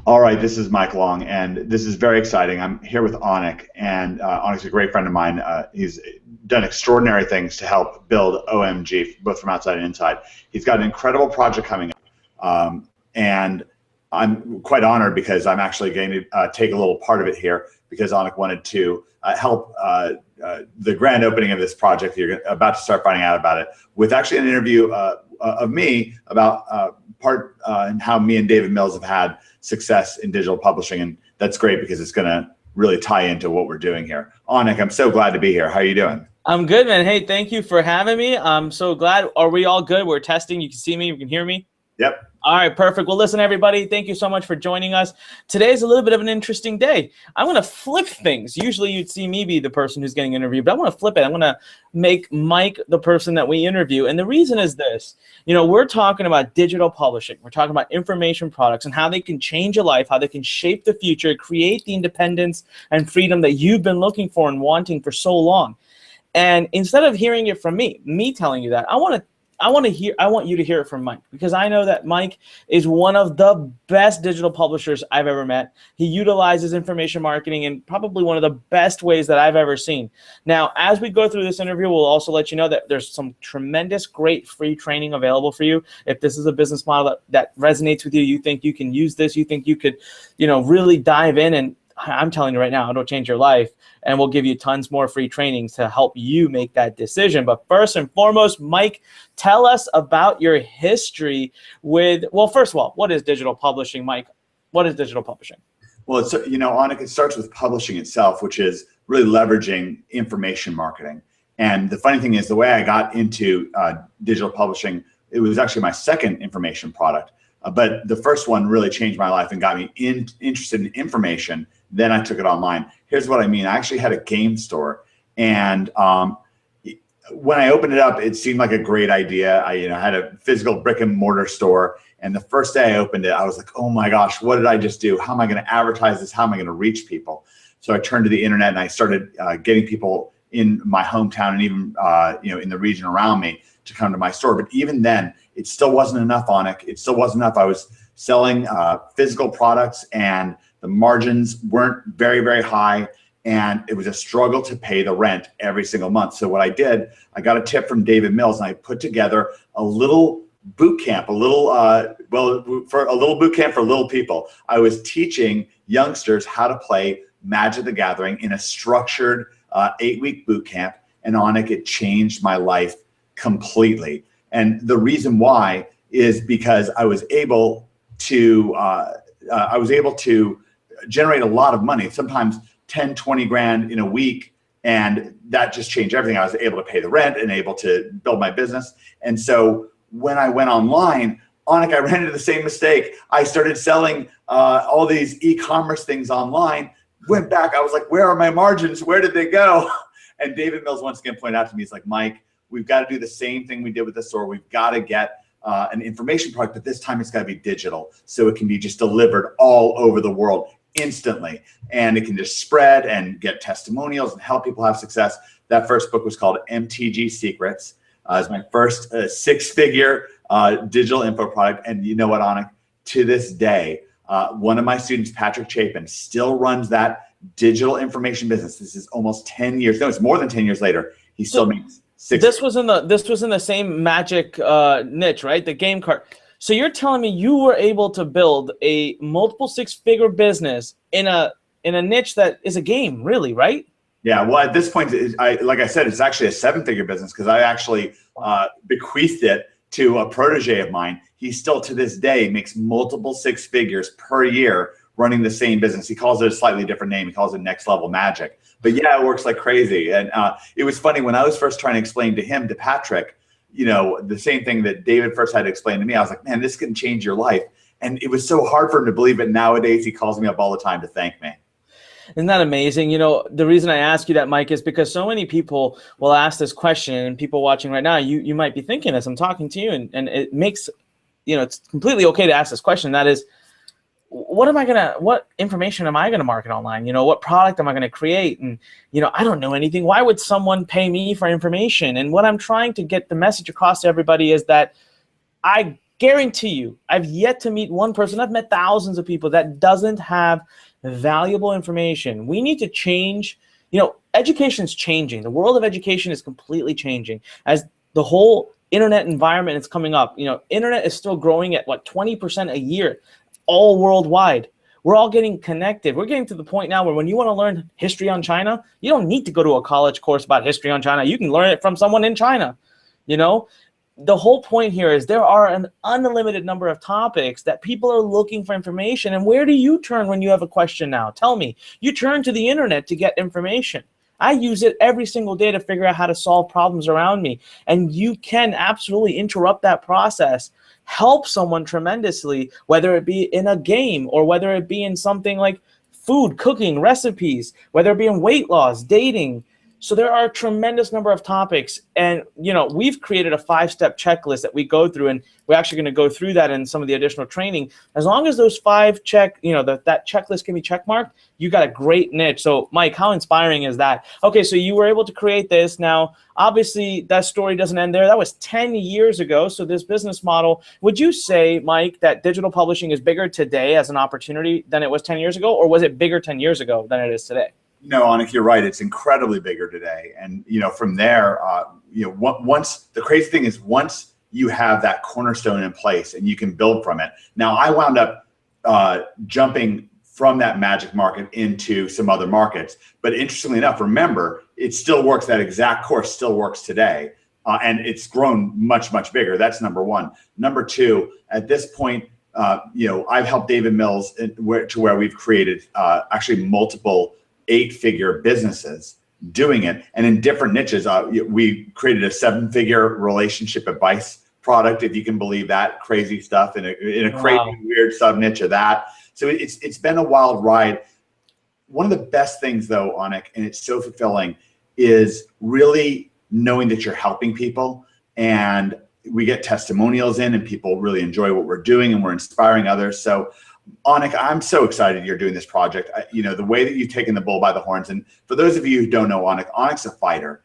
All right, this is Mike Long, and this is very exciting. I'm here with Anik, and Anik's a great friend of mine. He's done extraordinary things to help build OMG, both from outside and inside. He's got an incredible project coming up, and I'm quite honored because I'm actually going to take a little part of it here because Anik wanted to help the grand opening of this project. You're about to start finding out about it with actually an interview of me about and how me and David Mills have had success in digital publishing, and that's great because it's going to really tie into what we're doing here. Anik, I'm so glad to be here. How are you doing? I'm good, man. Hey, thank you for having me. I'm so glad. Are we all good? We're testing. You can see me. You can hear me. Yep. All right, perfect. Well, listen, everybody, thank you so much for joining us. Today's a little bit of an interesting day. I'm going to flip things. Usually you'd see me be the person who's getting interviewed, but I want to flip it. I'm going to make Mike the person that we interview. And the reason is this. You know, we're talking about digital publishing. We're talking about information products and how they can change your life, how they can shape the future, create the independence and freedom that you've been looking for and wanting for so long. And instead of hearing it from me telling you that, I want you to hear it from Mike, because I know that Mike is one of the best digital publishers I've ever met. He utilizes information marketing in probably one of the best ways that I've ever seen. Now, as we go through this interview, we'll also let you know that there's some tremendous, great free training available for you. If this is a business model that resonates with you, you think you can use this, you think you could, really dive in, and I'm telling you right now, it'll change your life, and we'll give you tons more free trainings to help you make that decision. But first and foremost, Mike, tell us about your history with, well, first of all, what is digital publishing, Mike? What is digital publishing? Well, it's, Anik, it starts with publishing itself, which is really leveraging information marketing. And the funny thing is, the way I got into digital publishing, it was actually my second information product. But the first one really changed my life and got me interested in information. Then I took it online. Here's what I mean. I actually had a game store, and when I opened it up, it seemed like a great idea. I had a physical brick and mortar store, and the first day I opened it, I was like, oh my gosh, what did I just do? How am I going to advertise this? How am I going to reach people? So I turned to the internet and I started getting people in my hometown and even in the region around me to come to my store. But even then, it still wasn't enough, Anik. It still wasn't enough. I was selling physical products, and the margins weren't very, very high, and it was a struggle to pay the rent every single month. So what I did, I got a tip from David Mills, and I put together a little boot camp, a little boot camp for little people. I was teaching youngsters how to play Magic the Gathering in a structured 8-week boot camp, and Anik, it changed my life completely. And the reason why is because I was able to generate a lot of money, sometimes 10, 20 grand in a week. And that just changed everything. I was able to pay the rent and able to build my business. And so when I went online, Anik, I ran into the same mistake. I started selling all these e-commerce things online, went back. I was like, where are my margins? Where did they go? And David Mills once again pointed out to me, he's like, Mike, we've got to do the same thing we did with the store. We've got to get an information product, but this time it's got to be digital, so it can be just delivered all over the world instantly, and it can just spread and get testimonials and help people have success. That first book was called MTG Secrets. It's my first 6-figure digital info product, and you know what, Anik? To this day, one of my students, Patrick Chapin, still runs that digital information business. This is almost 10 years. No, it's more than 10 years later. He still makes This was in the same Magic niche, right? The game card. So you're telling me you were able to build a multiple 6-figure business in a niche that is a game, really, right? Yeah. Well, at this point, like I said, it's actually a 7-figure business because I actually bequeathed it to a protege of mine. He still to this day makes multiple 6 figures per year running the same business. He calls it a slightly different name. He calls it Next Level Magic. But yeah, it works like crazy. And it was funny when I was first trying to explain to Patrick, the same thing that David first had to explain to me. I was like, man, this can change your life. And it was so hard for him to believe it. Nowadays, he calls me up all the time to thank me. Isn't that amazing? The reason I ask you that, Mike, is because so many people will ask this question, and people watching right now, you might be thinking this. I'm talking to you, and it makes, it's completely okay to ask this question. That is, what information am I gonna market online? What product am I gonna create? And I don't know anything. Why would someone pay me for information? And what I'm trying to get the message across to everybody is that I Guarantee you, I've yet to meet one person, I've met thousands of people that doesn't have valuable information. We need to change, education's changing. The world of education is completely changing as the whole internet environment is coming up. Internet is still growing at 20% a year, all worldwide. We're all getting connected. We're getting to the point now where when you want to learn history on China, you don't need to go to a college course about history on China. You can learn it from someone in China. The whole point here is there are an unlimited number of topics that people are looking for information. And where do you turn when you have a question now? Tell me. You turn to the internet to get information. I use it every single day to figure out how to solve problems around me. And you can absolutely interrupt that process, help someone tremendously, whether it be in a game or whether it be in something like food, cooking, recipes, whether it be in weight loss, dating. So there are a tremendous number of topics, and we've created a 5-step checklist that we go through, and we're actually going to go through that in some of the additional training. As long as those 5 that checklist can be checkmarked, you got a great niche. So Mike, how inspiring is that? Okay, so you were able to create this. Now, obviously, that story doesn't end there. That was 10 years ago. So this business model, would you say, Mike, that digital publishing is bigger today as an opportunity than it was 10 years ago, or was it bigger 10 years ago than it is today? No, Anik, you're right. It's incredibly bigger today. And, from there, once the crazy thing is once you have that cornerstone in place and you can build from it. Now, I wound up jumping from that magic market into some other markets. But interestingly enough, remember, it still works. That exact course still works today. And it's grown much, much bigger. That's number one. Number two, at this point, I've helped David Mills to where we've created actually multiple 8-figure businesses doing it, and in different niches. We created a 7-figure relationship advice product, if you can believe that crazy stuff, in a crazy weird sub niche of that. So it's been a wild ride. One of the best things, though, Anik, and it's so fulfilling, is really knowing that you're helping people, and we get testimonials in, and people really enjoy what we're doing, and we're inspiring others. So Anik, I'm so excited you're doing this project. The way that you've taken the bull by the horns. And for those of you who don't know Anik, Anik's a fighter.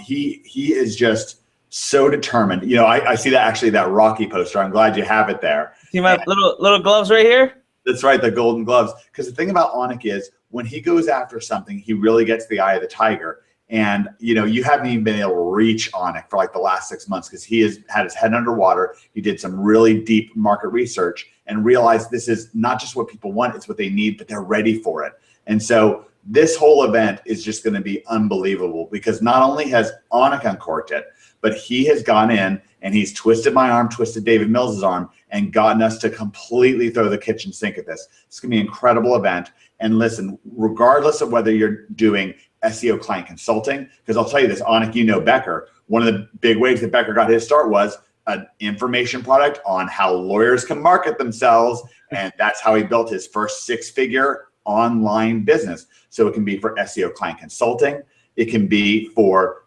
He is just so determined. I see that Rocky poster. I'm glad you have it there. See my little gloves right here? That's right, the golden gloves. Because the thing about Anik is when he goes after something, he really gets the eye of the tiger. And you haven't even been able to reach Anik for the last 6 months, because he has had his head underwater. He did some really deep market research and realized this is not just what people want, it's what they need, but they're ready for it. And so this whole event is just going to be unbelievable, because not only has Anik uncorked it, but he has gone in and he's twisted my arm, twisted David Mills' arm, and gotten us to completely throw the kitchen sink at this. It's going to be an incredible event. And listen, regardless of whether you're doing SEO client consulting, because I'll tell you this, Anik, Becker, one of the big ways that Becker got his start was an information product on how lawyers can market themselves. And that's how he built his first 6-figure online business. So it can be for SEO client consulting. It can be for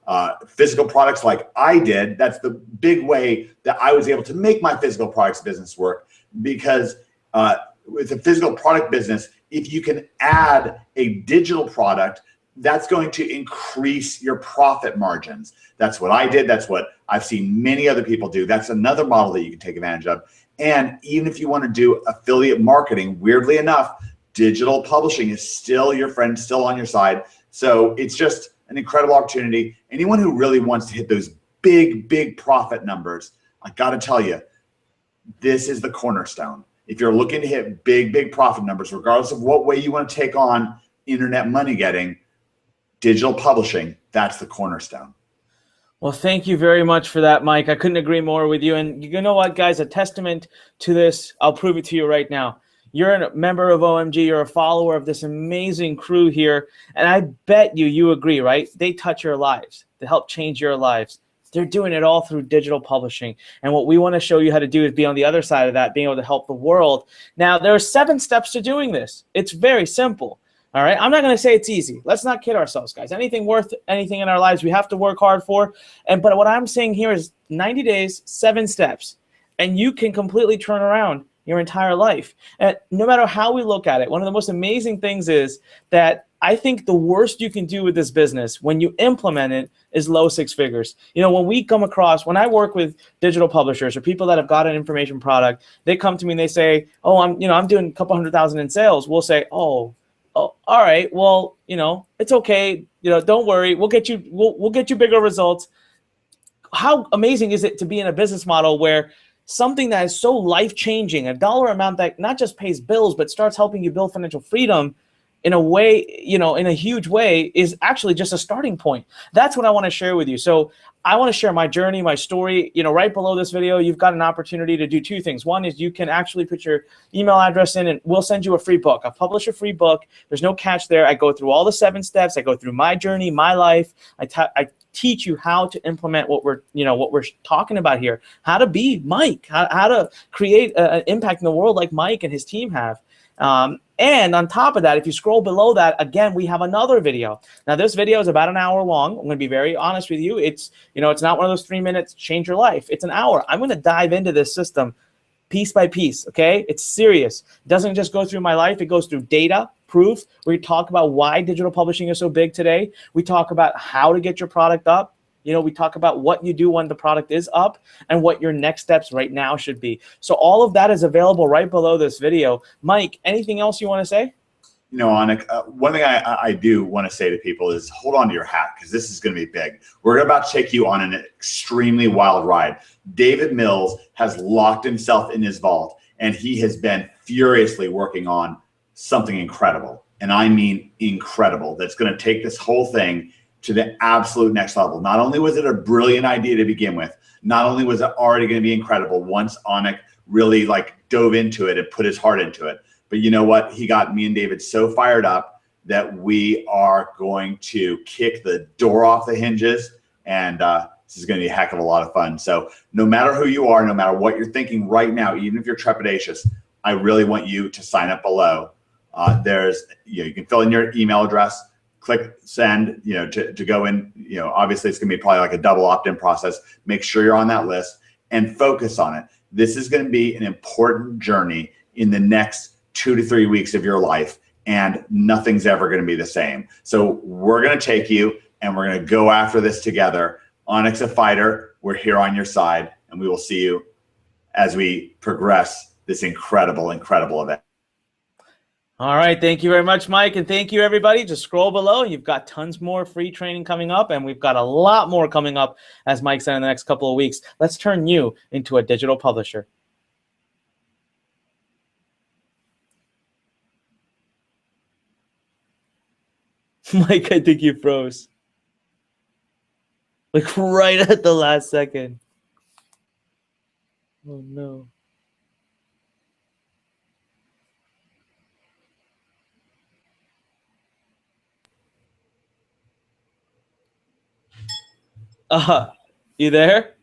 physical products like I did. That's the big way that I was able to make my physical products business work, because with a physical product business, if you can add a digital product, that's going to increase your profit margins. That's what I did. That's what I've seen many other people do. That's another model that you can take advantage of. And even if you want to do affiliate marketing, weirdly enough, digital publishing is still your friend, still on your side. So it's just an incredible opportunity. Anyone who really wants to hit those big, big profit numbers, I got to tell you, this is the cornerstone. If you're looking to hit big, big profit numbers, regardless of what way you want to take on internet money getting, digital publishing, that's the cornerstone. Well, thank you very much for that, Mike. I couldn't agree more with you. And you know what, guys, a testament to this, I'll prove it to you right now. You're a member of OMG. You're a follower of this amazing crew here. And I bet you agree, right? They touch your lives. They help change your lives. They're doing it all through digital publishing. And what we want to show you how to do is be on the other side of that, being able to help the world. Now, there are 7 steps to doing this. It's very simple. All right. I'm not going to say it's easy. Let's not kid ourselves, guys. Anything worth anything in our lives, we have to work hard for. But what I'm saying here is 90 days, 7 steps, and you can completely turn around your entire life. And no matter how we look at it, one of the most amazing things is that I think the worst you can do with this business when you implement it is low six figures. You know, when I work with digital publishers or people that have got an information product, they come to me and they say, oh, I'm doing a couple 100,000 in sales. We'll say, oh, all right, well, it's okay. Don't worry. We'll get you bigger results. How amazing is it to be in a business model where something that is so life-changing, a dollar amount that not just pays bills, but starts helping you build financial freedom in a way, in a huge way, is actually just a starting point. That's what I want to share with you. So I want to share my journey, my story. Right below this video, you've got an opportunity to do two things. One is you can actually put your email address in and we'll send you a free book. I'll publish a free book. There's no catch there. I go through all the 7 steps. I go through my journey, my life. I teach you how to implement what we're talking about here, how to be Mike, how to create an impact in the world like Mike and his team have. And on top of that, if you scroll below that, again, we have another video. Now, this video is about an hour long. I'm going to be very honest with you. It's not one of those 3 minutes, change your life. It's an hour. I'm going to dive into this system piece by piece, okay? It's serious. It doesn't just go through my life. It goes through data, proof. We talk about why digital publishing is so big today. We talk about how to get your product up. We talk about what you do when the product is up and what your next steps right now should be. So all of that is available right below this video. Mike, anything else you want to say? Anik, one thing I do want to say to people is hold on to your hat because this is going to be big. We're about to take you on an extremely wild ride. David Mills has locked himself in his vault, and he has been furiously working on something incredible. And I mean incredible. That's going to take this whole thing to the absolute next level. Not only was it a brilliant idea to begin with, not only was it already going to be incredible once Anik really dove into it and put his heart into it, but you know what? He got me and David so fired up that we are going to kick the door off the hinges, and this is going to be a heck of a lot of fun. So no matter who you are, no matter what you're thinking right now, even if you're trepidatious, I really want you to sign up below. You can fill in your email address, click send, to go in. Obviously it's going to be probably like a double opt-in process. Make sure you're on that list and focus on it. This is going to be an important journey in the next 2 to 3 weeks of your life, and nothing's ever going to be the same. So we're going to take you and we're going to go after this together. Anik's a fighter. We're here on your side, and we will see you as we progress this incredible, incredible event. All right. Thank you very much, Mike. And thank you, everybody. Just scroll below. You've got tons more free training coming up, and we've got a lot more coming up, as Mike said, in the next couple of weeks. Let's turn you into a digital publisher. Mike, I think you froze. Right at the last second. Oh, no. You there?